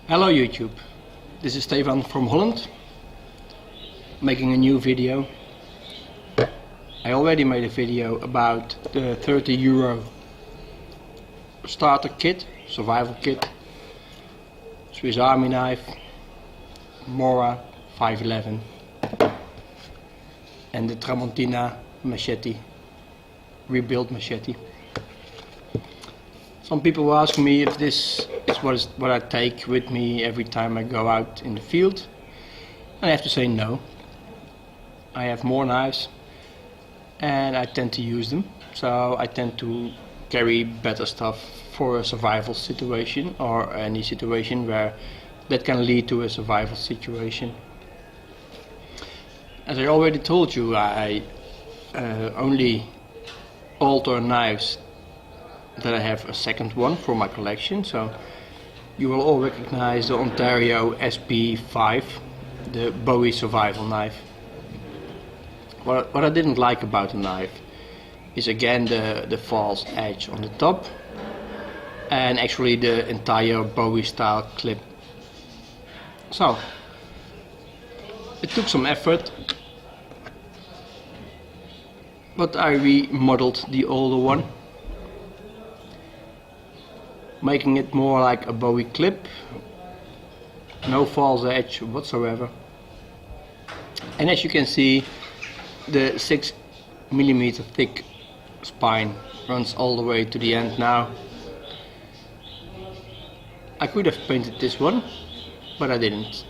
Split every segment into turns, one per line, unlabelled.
Hello YouTube, this is Stefan from Holland, making a new video. I already made a video about the €30 starter kit, survival kit, Swiss Army knife, Mora 511 and the Tramontina machete, rebuilt machete. Some people ask me if this is what I take with me every time I go out in the field. And I have to say no. I have more knives and I tend to use them. So I tend to carry better stuff for a survival situation or any situation where that can lead to a survival situation. As I already told you, I only alter knives that I have a second one for my collection. So you will all recognize the Ontario SB5, the Bowie survival knife. What I didn't like about the knife is again the false edge on the top and actually the entire Bowie style clip. So it took some effort, but I remodeled the older one, making it more like a Bowie clip, no false edge whatsoever. And as you can see, the 6mm thick spine runs all the way to the end now. I could have painted this one, but I didn't.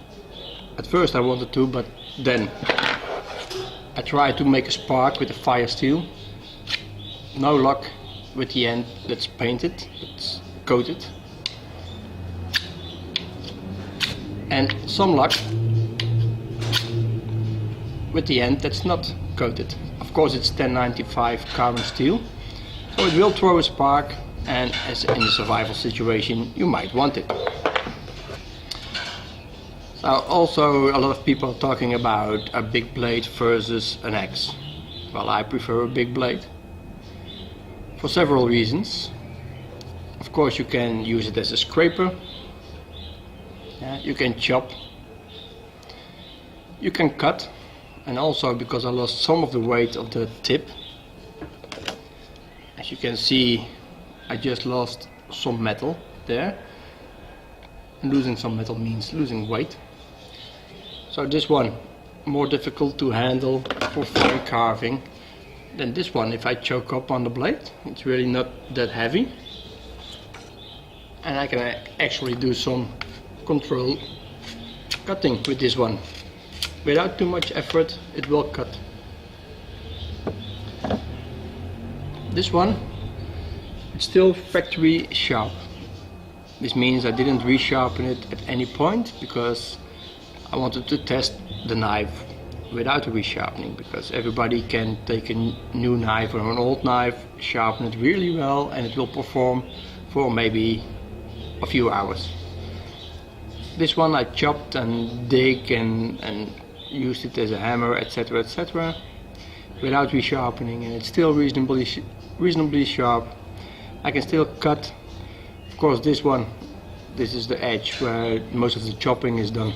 At first I wanted to, but then I tried to make a spark with the Firesteel. No luck with the end that's painted, it's coated. And some luck with the end that's not coated. Of course it's 1095 carbon steel, so it will throw a spark, and as in a survival situation you might want it. So also a lot of people are talking about a big blade versus an axe. Well, I prefer a big blade for several reasons. Of course you can use it as a scraper, you can chop, you can cut, and also because I lost some of the weight of the tip. As you can see, I just lost some metal there. Losing some metal means losing weight. So this one more difficult to handle for fine carving than this one. If I choke up on the blade, it's really not that heavy. And I can actually do some control cutting with this one. Without too much effort, it will cut. This one, it's still factory sharp. This means I didn't resharpen it at any point because I wanted to test the knife without a resharpening, because everybody can take a new knife or an old knife, sharpen it really well, and it will perform for maybe a few hours. This one I chopped and dig and used it as a hammer, etc, etc, without resharpening, and it's still reasonably sharp. I can still cut. Of course this one, this is the edge where most of the chopping is done.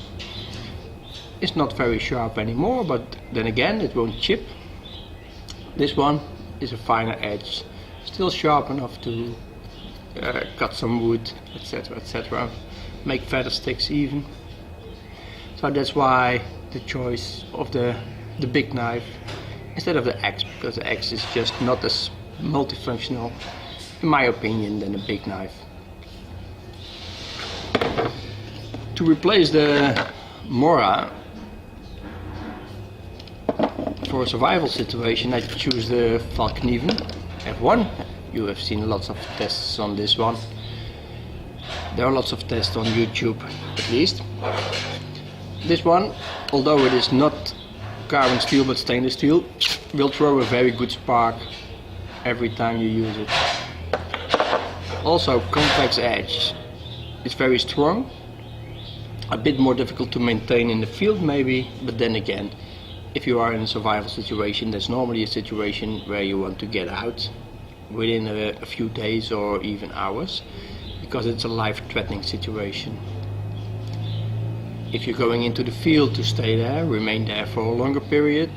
It's not very sharp anymore, but then again it won't chip. This one is a finer edge, still sharp enough to cut some wood, etc, etc, make feather sticks even. So that's why the choice of the big knife instead of the axe, because the axe is just not as multifunctional in my opinion than a big knife. To replace the Mora for a survival situation, I choose the Valknieven F1. You have seen lots of tests on this one. There are lots of tests on YouTube at least. This one, although it is not carbon steel but stainless steel, will throw a very good spark every time you use it. Also, convex edge is very strong, a bit more difficult to maintain in the field maybe, but then again, if you are in a survival situation, that's normally a situation where you want to get out within a few days or even hours, because it's a life-threatening situation. if you're going into the field to stay there, remain there for a longer period,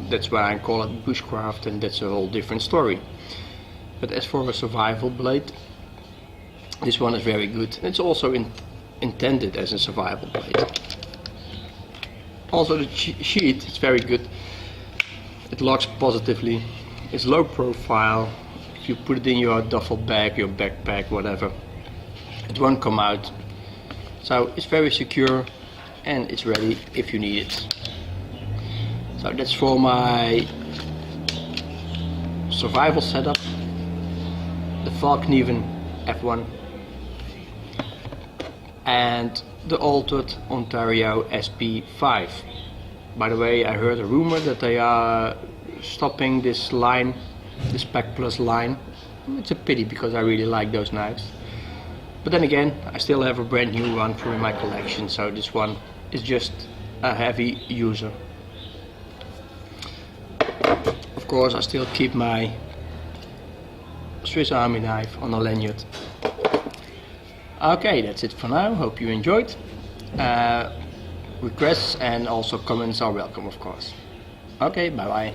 that's why I call it bushcraft, and that's a whole different story. But as for a survival blade, this one is very good. It's also intended as a survival blade. Also the sheet is very good. It locks positively. It's low profile. If you put it in your duffel bag, your backpack, whatever, it won't come out. So it's very secure and it's ready if you need it. So that's for my survival setup. The Valknieven F1 and the altered Ontario SB5. By the way, I heard a rumor that they are stopping this line, this Pack Plus line. It's a pity because I really like those knives. But then again, I still have a brand new one for in my collection, so this one is just a heavy user. Of course, I still keep my Swiss Army knife on a lanyard. Okay, that's it for now. Hope you enjoyed. Requests and also comments are welcome, of course. Okay, bye bye.